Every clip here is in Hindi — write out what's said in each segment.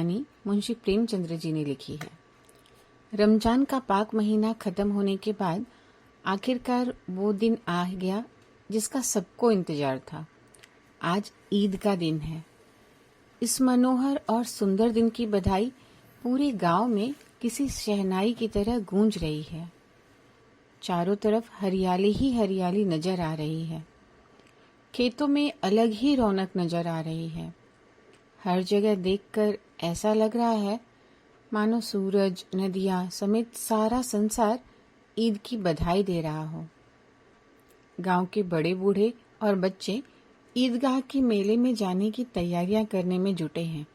कहानी मुंशी प्रेमचंद्र जी ने लिखी है। रमजान का पाक महीना खत्म होने के बाद आखिरकार वो दिन आ गया जिसका सबको इंतजार था। आज ईद का दिन है। इस मनोहर और सुंदर दिन की बधाई पूरे गांव में किसी शहनाई की तरह गूंज रही है। चारों तरफ हरियाली ही हरियाली नजर आ रही है। खेतों में अलग ही रौनक नजर आ रही है। हर जगह देखकर ऐसा लग रहा है मानो सूरज, नदियां समेत सारा संसार ईद की बधाई दे रहा हो। गांव के बड़े बूढ़े और बच्चे ईदगाह के मेले में जाने की तैयारियां करने में जुटे हैं।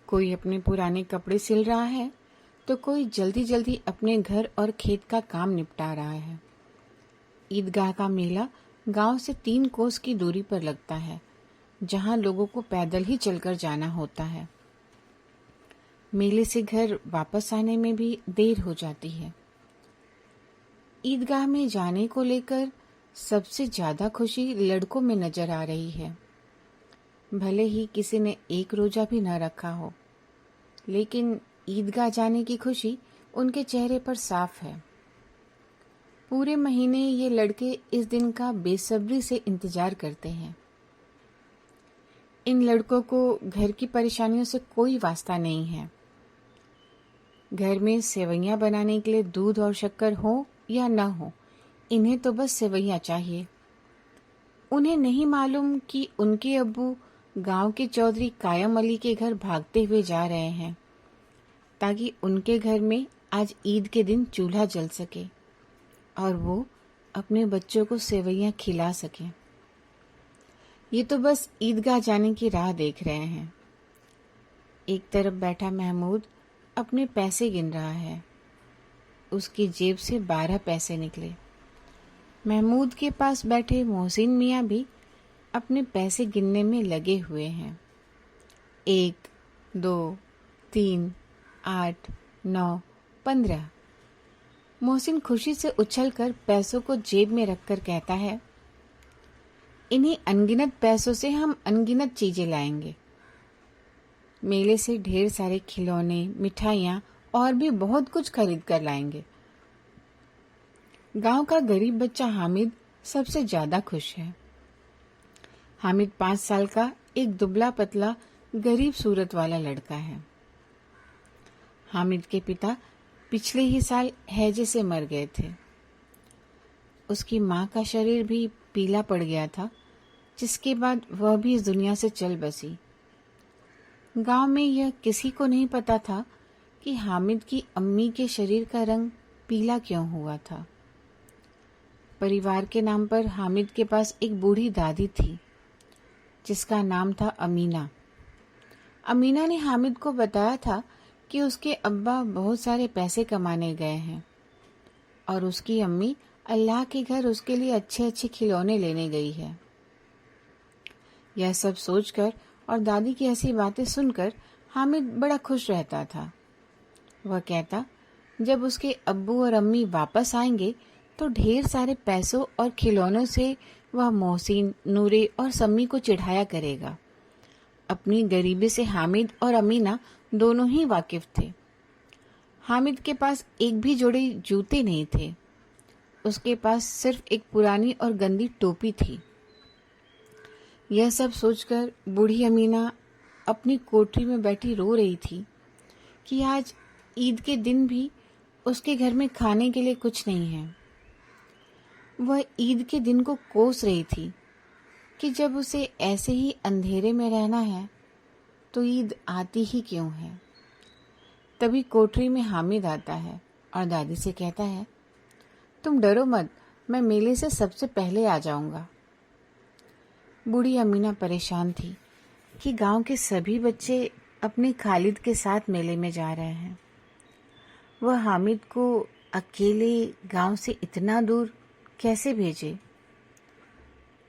कोई अपने पुराने कपड़े सिल रहा है तो कोई जल्दी जल्दी अपने घर और खेत का काम निपटा रहा है। ईदगाह का मेला गांव से 3 कोस की दूरी पर लगता है, जहां लोगों को पैदल ही चलकर जाना होता है। मेले से घर वापस आने में भी देर हो जाती है। ईदगाह में जाने को लेकर सबसे ज्यादा खुशी लड़कों में नजर आ रही है। भले ही किसी ने एक रोजा भी न रखा हो, लेकिन ईदगाह जाने की खुशी उनके चेहरे पर साफ है। पूरे महीने ये लड़के इस दिन का बेसब्री से इंतजार करते हैं। इन लड़कों को घर की परेशानियों से कोई वास्ता नहीं है। घर में सेवइयां बनाने के लिए दूध और शक्कर हो या न हो, इन्हें तो बस सेवइयां चाहिए। उन्हें नहीं मालूम कि उनके अब्बू गांव के चौधरी कायम अली के घर भागते हुए जा रहे हैं, ताकि उनके घर में आज ईद के दिन चूल्हा जल सके और वो अपने बच्चों को सेवइयां खिला सके। ये तो बस ईदगाह जाने की राह देख रहे हैं। एक तरफ बैठा महमूद अपने पैसे गिन रहा है। उसकी जेब से 12 पैसे निकले। महमूद के पास बैठे मोहसिन मियाँ भी अपने पैसे गिनने में लगे हुए हैं। 1, 2, 3, 8, 9, 15। मोहसिन खुशी से उछलकर पैसों को जेब में रखकर कहता है, इन्हीं अनगिनत पैसों से हम अनगिनत चीजें लाएंगे। मेले से ढेर सारे खिलौने, मिठाइयाँ और भी बहुत कुछ खरीद कर लाएंगे। गांव का गरीब बच्चा हामिद सबसे ज्यादा खुश है। हामिद 5 साल का एक दुबला पतला गरीब सूरत वाला लड़का है। हामिद के पिता पिछले ही साल हैजे से मर गए थे। उसकी माँ का शरीर भी पीला पड़ गया था, जिसके बाद वह भी इस दुनिया से चल बसी। गांव में यह किसी को नहीं पता था कि हामिद की अम्मी के शरीर का रंग पीला क्यों हुआ था। परिवार के नाम पर हामिद के पास एक बूढ़ी दादी थी, जिसका नाम था अमीना। अमीना ने हामिद को बताया था कि उसके अब्बा बहुत सारे पैसे कमाने गए हैं और उसकी अम्मी अल्लाह के घर उसके लिए अच्छे अच्छे खिलौने लेने गई है। यह सब सोचकर और दादी की ऐसी बातें सुनकर हामिद बड़ा खुश रहता था। वह कहता, जब उसके अब्बू और अम्मी वापस आएंगे तो ढेर सारे पैसों और खिलौनों से वह मोहसिन, नूरे और सम्मी को चिढ़ाया करेगा। अपनी गरीबी से हामिद और अमीना दोनों ही वाकिफ थे। हामिद के पास एक भी जोड़े जूते नहीं थे। उसके पास सिर्फ एक पुरानी और गंदी टोपी थी। यह सब सोचकर बूढ़ी अमीना अपनी कोठरी में बैठी रो रही थी कि आज ईद के दिन भी उसके घर में खाने के लिए कुछ नहीं है। वह ईद के दिन को कोस रही थी कि जब उसे ऐसे ही अंधेरे में रहना है तो ईद आती ही क्यों है। तभी कोठरी में हामिद आता है और दादी से कहता है, तुम डरो मत, मैं मेले से सबसे पहले आ जाऊंगा। बूढ़ी अमीना परेशान थी कि गांव के सभी बच्चे अपने खालिद के साथ मेले में जा रहे हैं। वह हामिद को अकेले गांव से इतना दूर कैसे भेजे।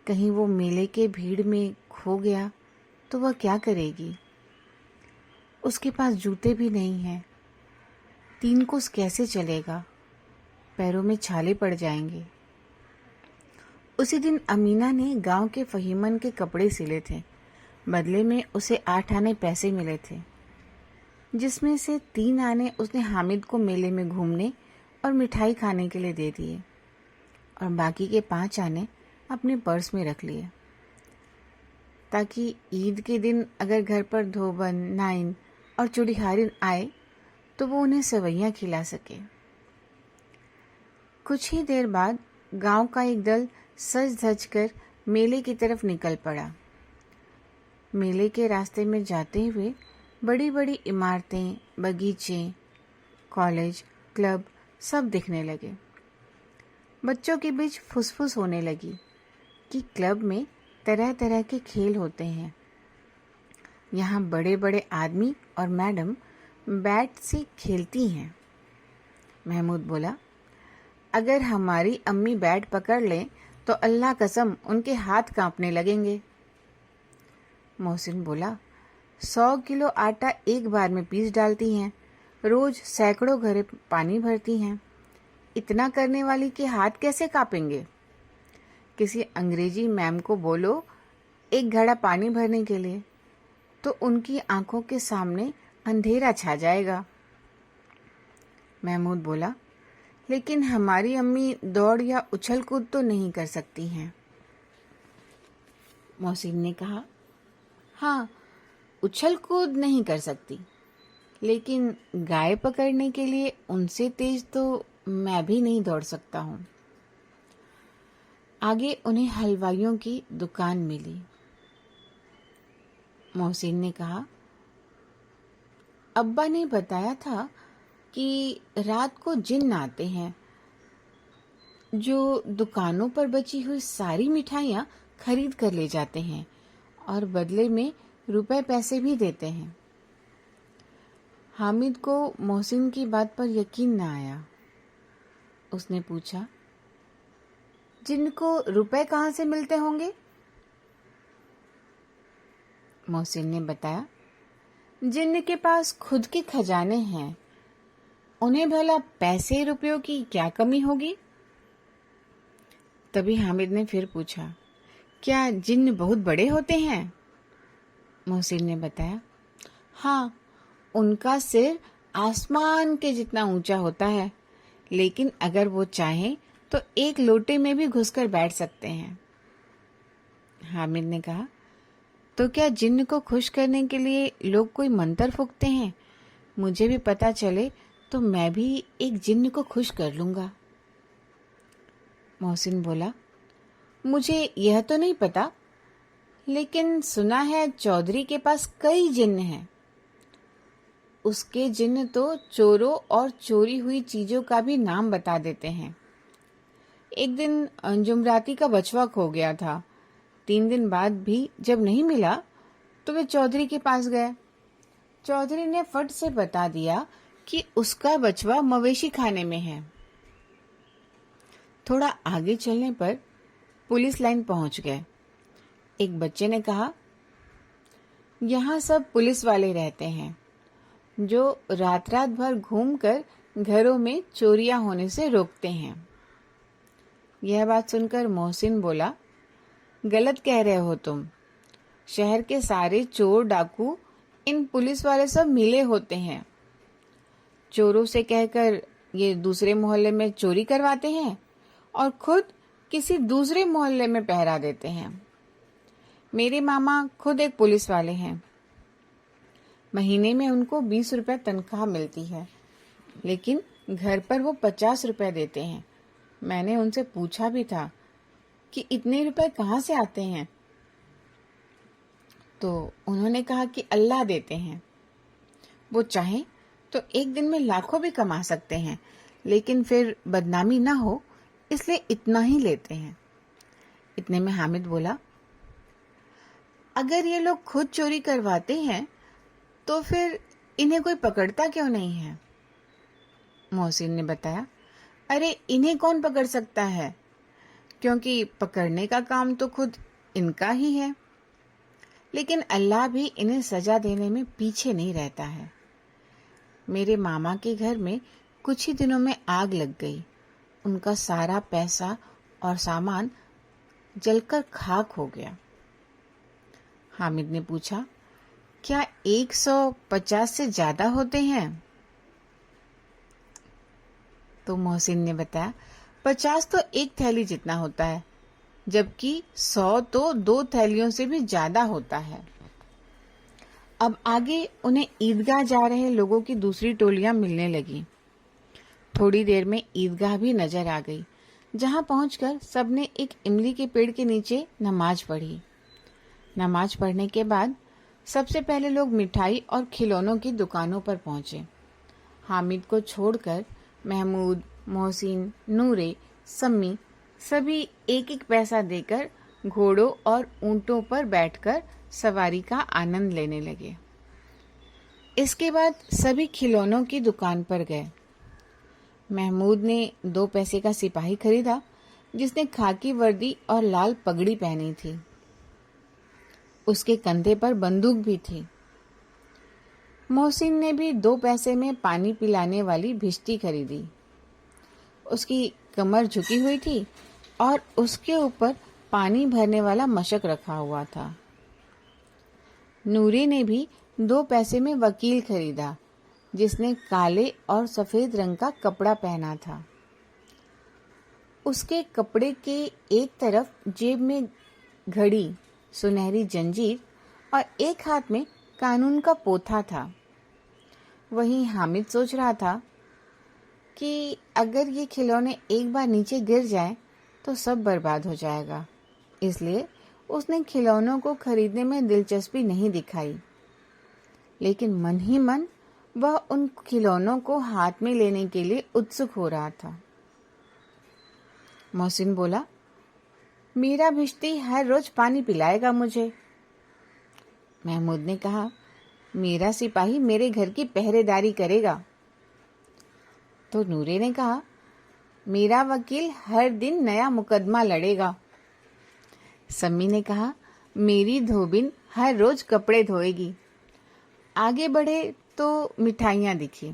कहीं वो मेले के भीड़ में खो गया तो वह क्या करेगी। उसके पास जूते भी नहीं हैं। 3 कोस कैसे चलेगा, पैरों में छाले पड़ जाएंगे। उसी दिन अमीना ने गांव के फहीमन के कपड़े सिले थे बदले में उसे 8 आने पैसे मिले थे, जिसमें से 3 आने उसने हामिद को मेले में घूमने और मिठाई खाने के लिए दे दिए और बाकी के 5 आने अपने पर्स में रख लिए, ताकि ईद के दिन अगर घर पर धोबन, नाइन और चूड़ीहारिन आए तो वो उन्हें सेवैयां खिला सके। कुछ ही देर बाद गांव का एक दल सज धज कर मेले की तरफ निकल पड़ा। मेले के रास्ते में जाते हुए बड़ी बड़ी इमारतें, बगीचे, कॉलेज, क्लब सब दिखने लगे। बच्चों के बीच फुसफुस होने लगी कि क्लब में तरह तरह के खेल होते हैं। यहाँ बड़े बड़े आदमी और मैडम बैट से खेलती हैं। महमूद बोला, अगर हमारी अम्मी बैट पकड़ लें तो अल्लाह कसम उनके हाथ कांपने लगेंगे। मोहसिन बोला, 100 किलो आटा एक बार में पीस डालती हैं, रोज सैकड़ों घड़े पानी भरती हैं, इतना करने वाली के हाथ कैसे कांपेंगे? किसी अंग्रेजी मैम को बोलो एक घड़ा पानी भरने के लिए, तो उनकी आंखों के सामने अंधेरा छा जाएगा। महमूद बोला, लेकिन हमारी अम्मी दौड़ या उछल कूद तो नहीं कर सकती हैं। मोहसिन ने कहा, हाँ, उछल कूद नहीं कर सकती, लेकिन गाय पकड़ने के लिए उनसे तेज तो मैं भी नहीं दौड़ सकता हूँ। आगे उन्हें हलवाइयों की दुकान मिली। मोहसिन ने कहा, अब्बा ने बताया था कि रात को जिन्न आते हैं जो दुकानों पर बची हुई सारी मिठाइयाँ खरीद कर ले जाते हैं और बदले में रुपए पैसे भी देते हैं। हामिद को मोहसिन की बात पर यकीन न आया। उसने पूछा, जिनको रुपए कहाँ से मिलते होंगे? मोहसिन ने बताया, जिन के पास खुद के खजाने हैं, उन्हें भला पैसे रुपयों की क्या कमी होगी? तभी हामिद ने फिर पूछा, क्या जिन्न बहुत बड़े होते हैं? मोहसिन ने बताया, हाँ, उनका सिर आसमान के जितना ऊंचा होता है, लेकिन अगर वो चाहें तो एक लोटे में भी घुसकर बैठ सकते हैं। हामिद ने कहा, तो क्या जिन्न को खुश करने के लिए लोग कोई मंत्र फूंकते हैं? मुझे भी पता चले तो मैं भी एक जिन्न को खुश कर लूंगा। मोहसिन बोला, मुझे यह तो नहीं पता, लेकिन सुना है चौधरी के पास कई जिन्न हैं। उसके जिन्न तो चोरों और चोरी हुई चीजों का भी नाम बता देते हैं। एक दिन जुमराती का बछवा खो गया था। 3 दिन बाद भी जब नहीं मिला तो वे चौधरी के पास गए। चौधरी ने फट से बता दिया कि उसका बछवा मवेशी खाने में है। थोड़ा आगे चलने पर पुलिस लाइन पहुंच गए। एक बच्चे ने कहा, यहाँ सब पुलिस वाले रहते हैं जो रात रात भर घूमकर घरों में चोरियां होने से रोकते हैं। यह बात सुनकर मोहसिन बोला, गलत कह रहे हो तुम। शहर के सारे चोर डाकू इन पुलिस वाले सब मिले होते हैं। चोरों से कहकर ये दूसरे मोहल्ले में चोरी करवाते हैं और खुद किसी दूसरे मोहल्ले में पहरा देते हैं। मेरे मामा खुद एक पुलिस वाले हैं। महीने में उनको 20 रुपए तनख्वाह मिलती है, लेकिन घर पर वो 50 रुपए देते हैं। मैंने उनसे पूछा भी था कि इतने रुपए कहाँ से आते हैं, तो उन्होंने कहा कि अल्लाह देते हैं। वो चाहें तो एक दिन में लाखों भी कमा सकते हैं, लेकिन फिर बदनामी ना हो इसलिए इतना ही लेते हैं। इतने में हामिद बोला, अगर ये लोग खुद चोरी करवाते हैं तो फिर इन्हें कोई पकड़ता क्यों नहीं है? मोहसिन ने बताया, अरे इन्हें कौन पकड़ सकता है, क्योंकि पकड़ने का काम तो खुद इनका ही है। लेकिन अल्लाह भी इन्हें सजा देने में पीछे नहीं रहता है। मेरे मामा के घर में कुछ ही दिनों में आग लग गई। उनका सारा पैसा और सामान जलकर खाक हो गया। हामिद ने पूछा, क्या 150 से ज्यादा होते हैं? तो मोहसिन ने बताया, 50 तो एक थैली जितना होता है, जबकि 100 तो 2 थैलियों से भी ज्यादा होता है। अब आगे उन्हें ईदगाह जा रहे लोगों की दूसरी टोलियां मिलने लगी। थोड़ी देर में ईदगाह भी नजर आ गई, जहां पहुंचकर सबने एक इमली के पेड़ के नीचे नमाज पढ़ी। नमाज पढ़ने के बाद सबसे पहले लोग मिठाई और खिलौनों की दुकानों पर पहुंचे। हामिद को छोड़कर महमूद, मोहसिन, नूरे, सम्मी सभी एक एक पैसा देकर घोड़ों और ऊंटों पर बैठकर सवारी का आनंद लेने लगे। इसके बाद सभी खिलौनों की दुकान पर गए। महमूद ने 2 पैसे का सिपाही खरीदा, जिसने खाकी वर्दी और लाल पगड़ी पहनी थी। उसके कंधे पर बंदूक भी थी। मोहसिन ने भी 2 पैसे में पानी पिलाने वाली भिश्ती खरीदी। उसकी कमर झुकी हुई थी और उसके ऊपर पानी भरने वाला मशक रखा हुआ था। नूरे ने भी 2 पैसे में वकील खरीदा, जिसने काले और सफेद रंग का कपड़ा पहना था। उसके कपड़े के एक तरफ जेब में घड़ी, सुनहरी जंजीर और एक हाथ में कानून का पोथा था। वहीं हामिद सोच रहा था कि अगर ये खिलौने एक बार नीचे गिर जाएं तो सब बर्बाद हो जाएगा। इसलिए उसने खिलौनों को खरीदने में दिलचस्पी नहीं दिखाई, लेकिन मन ही मन वह उन खिलौनों को हाथ में लेने के लिए उत्सुक हो रहा था। मोहसिन बोला, मेरा भिश्ती हर रोज पानी पिलाएगा मुझे। महमूद ने कहा, मेरा सिपाही मेरे घर की पहरेदारी करेगा। तो नूरे ने कहा, मेरा वकील हर दिन नया मुकदमा लड़ेगा। सम्मी ने कहा, मेरी धोबिन हर रोज कपड़े धोएगी। आगे बढ़े तो मिठाइयाँ दिखी।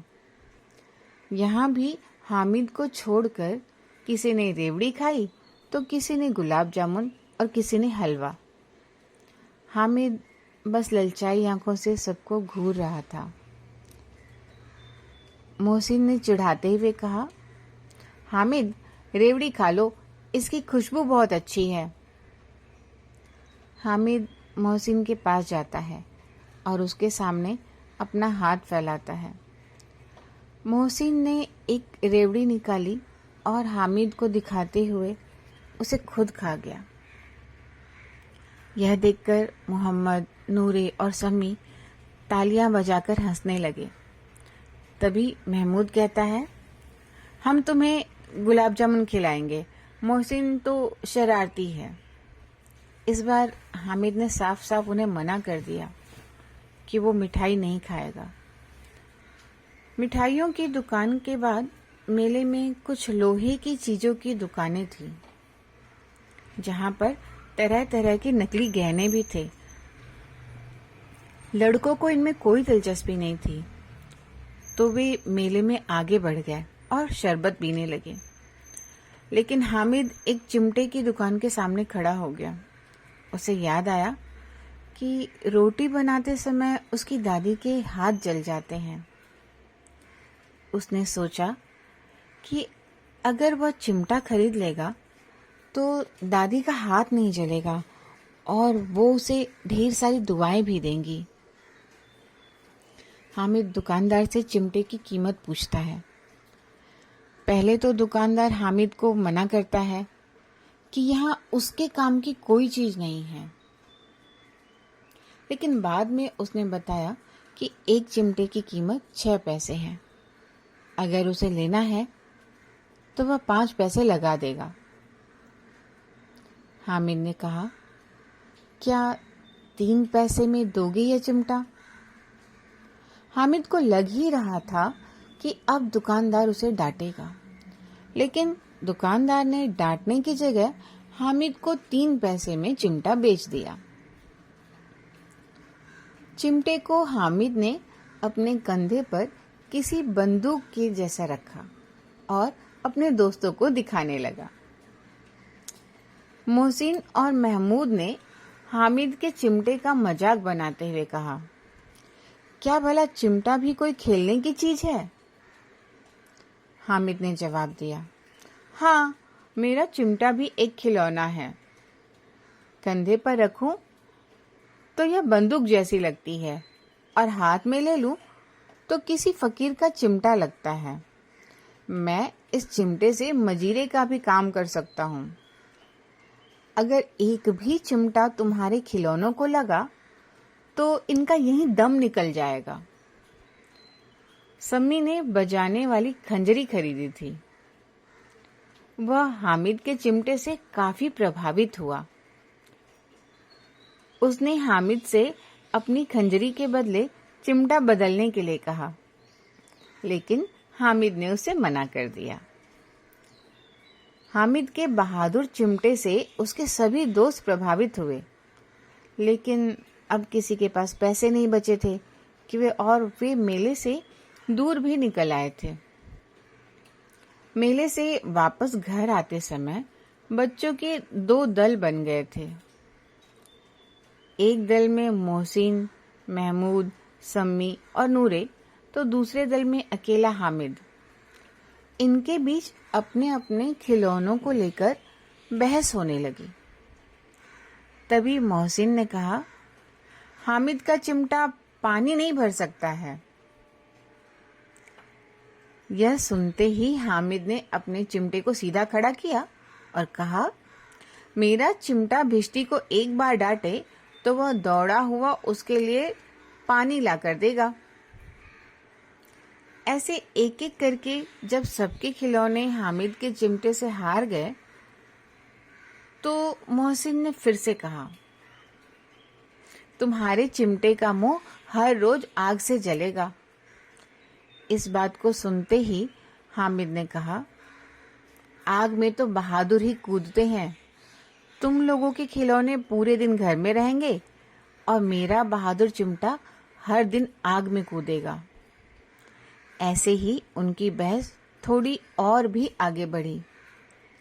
यहाँ भी हामिद को छोड़कर किसी ने रेवड़ी खाई तो किसी ने गुलाब जामुन और किसी ने हलवा। हामिद बस ललचाई आंखों से सबको घूर रहा था। मोहसिन ने चिढ़ाते हुए कहा, हामिद, रेवड़ी खा लो, इसकी खुशबू बहुत अच्छी है। हामिद मोहसिन के पास जाता है और उसके सामने अपना हाथ फैलाता है। मोहसिन ने एक रेवड़ी निकाली और हामिद को दिखाते हुए उसे खुद खा गया। यह देखकर मोहम्मद, नूरे और सम्मी तालियां बजाकर हंसने लगे। तभी महमूद कहता है, हम तुम्हें गुलाब जामुन खिलाएंगे, मोहसिन तो शरारती है। इस बार हामिद ने साफ साफ उन्हें मना कर दिया कि वो मिठाई नहीं खाएगा। मिठाइयों की दुकान के बाद मेले में कुछ लोहे की चीजों की दुकानें थीं, जहां पर तरह तरह के नकली गहने भी थे। लड़कों को इनमें कोई दिलचस्पी नहीं थी, तो वे मेले में आगे बढ़ गए और शरबत पीने लगे। लेकिन हामिद एक चिमटे की दुकान के सामने खड़ा हो गया। उसे याद आया कि रोटी बनाते समय उसकी दादी के हाथ जल जाते हैं। उसने सोचा कि अगर वह चिमटा खरीद लेगा तो दादी का हाथ नहीं जलेगा और वो उसे ढेर सारी दुआएं भी देंगी। हामिद दुकानदार से चिमटे की कीमत पूछता है। पहले तो दुकानदार हामिद को मना करता है कि यहाँ उसके काम की कोई चीज नहीं है, लेकिन बाद में उसने बताया कि एक चिमटे की कीमत 6 पैसे है। अगर उसे लेना है तो वह 5 पैसे लगा देगा। हामिद ने कहा, क्या 3 पैसे में दोगे यह चिमटा? हामिद को लग ही रहा था कि अब दुकानदार उसे डांटेगा, लेकिन दुकानदार ने डांटने की जगह हामिद को 3 पैसे में चिमटा बेच दिया। चिमटे को हामिद ने अपने कंधे पर किसी बंदूक के जैसा रखा और अपने दोस्तों को दिखाने लगा। मोहसिन और महमूद ने हामिद के चिमटे का मजाक बनाते हुए कहा, क्या भला चिमटा भी कोई खेलने की चीज है? हामिद ने जवाब दिया, हाँ, मेरा चिमटा भी एक खिलौना है। कंधे पर रखूं तो यह बंदूक जैसी लगती है और हाथ में ले लूं तो किसी फकीर का चिमटा लगता है। मैं इस चिमटे से मजीरे का भी काम कर सकता हूँ। अगर एक भी चिमटा तुम्हारे खिलौनों को लगा तो इनका यहीं दम निकल जाएगा। सम्मी ने बजाने वाली खंजरी खरीदी थी। वह हामिद के चिमटे से काफी प्रभावित हुआ। उसने हामिद से अपनी खंजरी के बदले चिमटा बदलने के लिए कहा, लेकिन हामिद ने उसे मना कर दिया। हामिद के बहादुर चिमटे से उसके सभी दोस्त प्रभावित हुए, लेकिन अब किसी के पास पैसे नहीं बचे थे कि वे मेले से दूर भी निकल आए थे। मेले से वापस घर आते समय बच्चों के दो दल बन गए थे। एक दल में मोहसिन, महमूद, सम्मी और नूरे, तो दूसरे दल में अकेला हामिद। इनके बीच अपने अपने खिलौनों को लेकर बहस होने लगी। तभी मोहसिन ने कहा, हामिद का चिमटा पानी नहीं भर सकता है। यह सुनते ही हामिद ने अपने चिमटे को सीधा खड़ा किया और कहा, मेरा चिमटा भिश्ती को एक बार डांटे तो वह दौड़ा हुआ उसके लिए पानी लाकर देगा। ऐसे एक एक करके जब सबके खिलौने हामिद के चिमटे से हार गए तो मोहसिन ने फिर से कहा, तुम्हारे चिमटे का मुंह हर रोज आग से जलेगा। इस बात को सुनते ही हामिद ने कहा, आग में तो बहादुर ही कूदते हैं। तुम लोगों के खिलौने पूरे दिन घर में रहेंगे और मेरा बहादुर चिमटा हर दिन आग में कूदेगा। ऐसे ही उनकी बहस थोड़ी और भी आगे बढ़ी,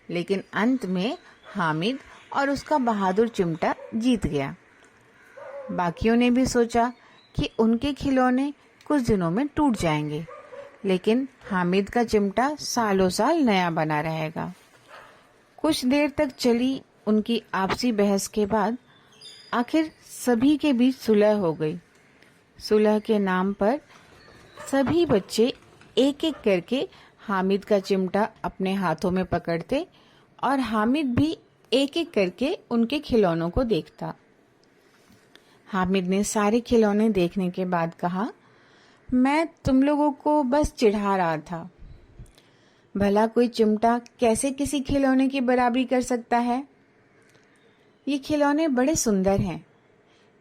लेकिन अंत में हामिद और उसका बहादुर चिमटा जीत गया। बाकियों ने भी सोचा कि उनके खिलौने कुछ दिनों में टूट जाएंगे, लेकिन हामिद का चिमटा सालों साल नया बना रहेगा। कुछ देर तक चली उनकी आपसी बहस के बाद आखिर सभी के बीच सुलह हो गई। सुलह के नाम पर सभी बच्चे एक एक करके हामिद का चिमटा अपने हाथों में पकड़ते और हामिद भी एक एक करके उनके खिलौनों को देखता। हामिद ने सारे खिलौने देखने के बाद कहा, मैं तुम लोगों को बस चिढ़ा रहा था। भला कोई चिमटा कैसे किसी खिलौने की बराबरी कर सकता है? ये खिलौने बड़े सुंदर हैं।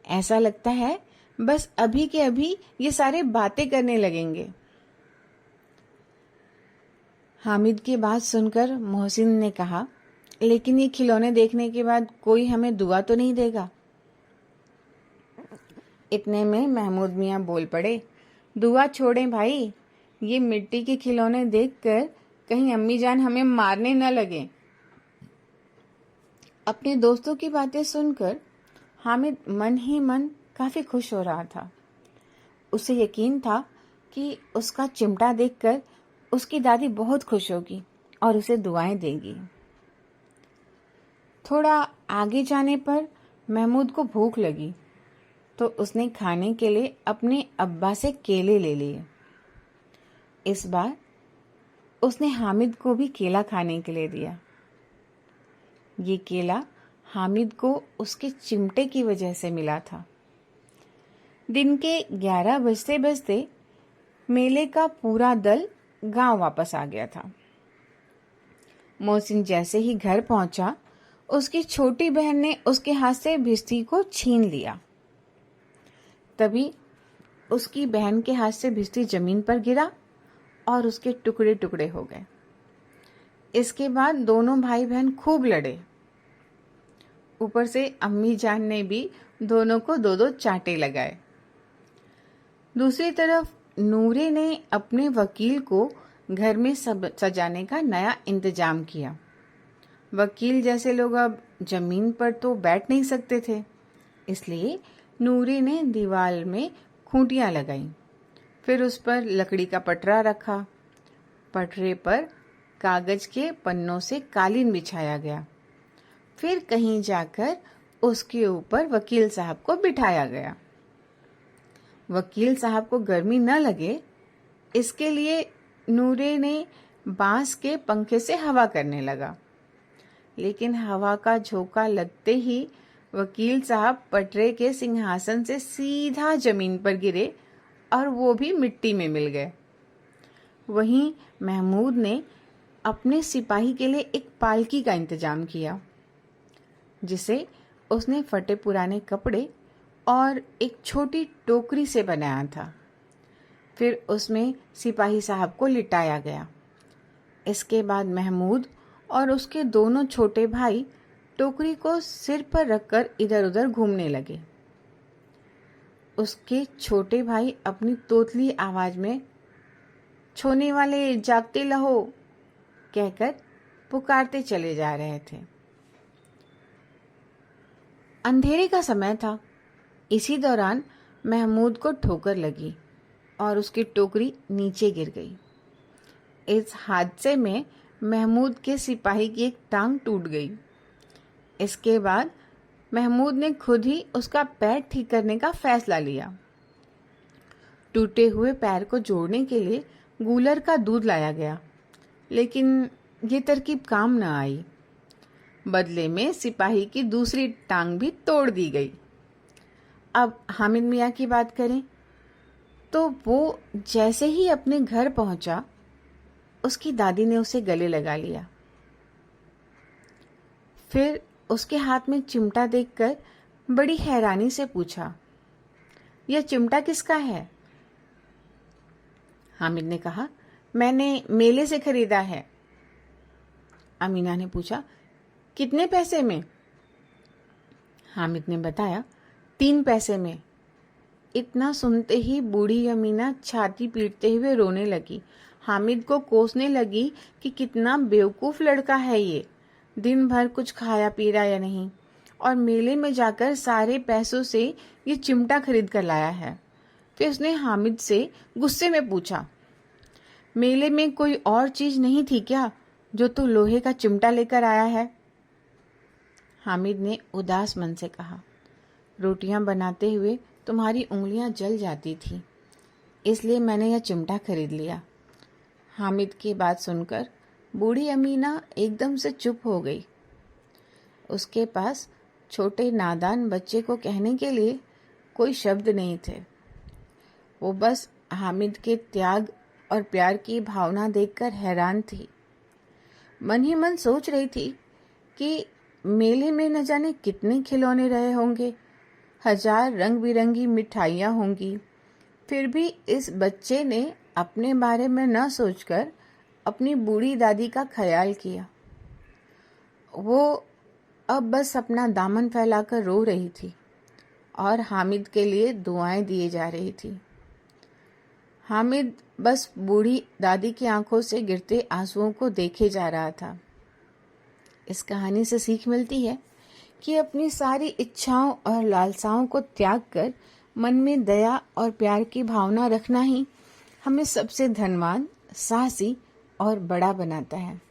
ऐसा लगता है बस अभी के अभी ये सारे बातें करने लगेंगे। हामिद की बात सुनकर मोहसिन ने कहा, लेकिन ये खिलौने देखने के बाद कोई हमें दुआ तो नहीं देगा। इतने में महमूद मियाँ बोल पड़े, दुआ छोड़ें भाई, ये मिट्टी के खिलौने देखकर कहीं अम्मी जान हमें मारने न लगे। अपने दोस्तों की बातें सुनकर हामिद मन ही मन काफी खुश हो रहा था। उसे यकीन था कि उसका चिमटा देखकर उसकी दादी बहुत खुश होगी और उसे दुआएं देगी। थोड़ा आगे जाने पर महमूद को भूख लगी तो उसने खाने के लिए अपने अब्बा से केले ले लिए। इस बार उसने हामिद को भी केला खाने के लिए दिया। ये केला हामिद को उसके चिमटे की वजह से मिला था। दिन के 11 बजते बजते मेले का पूरा दल गांव वापस आ गया था। मोहसिन जैसे ही घर पहुंचा, उसकी छोटी बहन ने उसके हाथ से भिश्ती को छीन लिया। तभी उसकी बहन के हाथ से भिश्ती जमीन पर गिरा और उसके टुकड़े टुकड़े हो गए। इसके बाद दोनों भाई बहन खूब लड़े। ऊपर से अम्मी जान ने भी दोनों को दो दो चांटे लगाए। दूसरी तरफ नूरे ने अपने वकील को घर में सजाने का नया इंतजाम किया। वकील जैसे लोग अब जमीन पर तो बैठ नहीं सकते थे, इसलिए नूरे ने दीवार में खूंटियां लगाईं। फिर उस पर लकड़ी का पटरा रखा। पटरे पर कागज के पन्नों से कालीन बिछाया गया। फिर कहीं जाकर उसके ऊपर वकील साहब को बिठाया गया। वकील साहब को गर्मी न लगे इसके लिए नूरे ने बांस के पंखे से हवा करने लगा, लेकिन हवा का झोंका लगते ही वकील साहब पटरे के सिंहासन से सीधा जमीन पर गिरे और वो भी मिट्टी में मिल गए। वहीं महमूद ने अपने सिपाही के लिए एक पालकी का इंतजाम किया, जिसे उसने फटे पुराने कपड़े और एक छोटी टोकरी से बनाया था। फिर उसमें सिपाही साहब को लिटाया गया। इसके बाद महमूद और उसके दोनों छोटे भाई टोकरी को सिर पर रखकर इधर उधर घूमने लगे। उसके छोटे भाई अपनी तोतली आवाज में "छोने वाले जागते लहो" कहकर पुकारते चले जा रहे थे। अंधेरे का समय था। इसी दौरान महमूद को ठोकर लगी और उसकी टोकरी नीचे गिर गई। इस हादसे में महमूद के सिपाही की एक टांग टूट गई। इसके बाद महमूद ने खुद ही उसका पैर ठीक करने का फैसला लिया। टूटे हुए पैर को जोड़ने के लिए गूलर का दूध लाया गया, लेकिन ये तरकीब काम न आई। बदले में सिपाही की दूसरी टांग भी तोड़ दी गई। अब हामिद मियाँ की बात करें तो वो जैसे ही अपने घर पहुंचा, उसकी दादी ने उसे गले लगा लिया। फिर उसके हाथ में चिमटा देखकर बड़ी हैरानी से पूछा, "यह चिमटा किसका है?" हामिद ने कहा, "मैंने मेले से खरीदा है।" अमीना ने पूछा, "कितने पैसे में?" हामिद ने बताया, 3 पैसे में। इतना सुनते ही बूढ़ी अमीना छाती पीटते हुए रोने लगी। हामिद को कोसने लगी कि कितना बेवकूफ लड़का है ये, दिन भर कुछ खाया पीरा या नहीं, और मेले में जाकर सारे पैसों से ये चिमटा खरीद कर लाया है। फिर उसने हामिद से गुस्से में पूछा, "मेले में कोई और चीज नहीं थी क्या जो तू लोहे का चिमटा लेकर आया है?" हामिद ने उदास मन से कहा, "रोटियां बनाते हुए तुम्हारी उंगलियां जल जाती थी, इसलिए मैंने यह चिमटा खरीद लिया।" हामिद की बात सुनकर बूढ़ी अमीना एकदम से चुप हो गई। उसके पास छोटे नादान बच्चे को कहने के लिए कोई शब्द नहीं थे। वो बस हामिद के त्याग और प्यार की भावना देखकर हैरान थी। मन ही मन सोच रही थी कि मेले में न जाने कितने खिलौने रहे होंगे, 1000 रंग बिरंगी मिठाइयाँ होंगी, फिर भी इस बच्चे ने अपने बारे में न सोचकर अपनी बूढ़ी दादी का ख्याल किया। वो अब बस अपना दामन फैलाकर रो रही थी और हामिद के लिए दुआएं दिए जा रही थी। हामिद बस बूढ़ी दादी की आंखों से गिरते आंसुओं को देखे जा रहा था। इस कहानी से सीख मिलती है कि अपनी सारी इच्छाओं और लालसाओं को त्याग कर मन में दया और प्यार की भावना रखना ही हमें सबसे धनवान, साहसी और बड़ा बनाता है।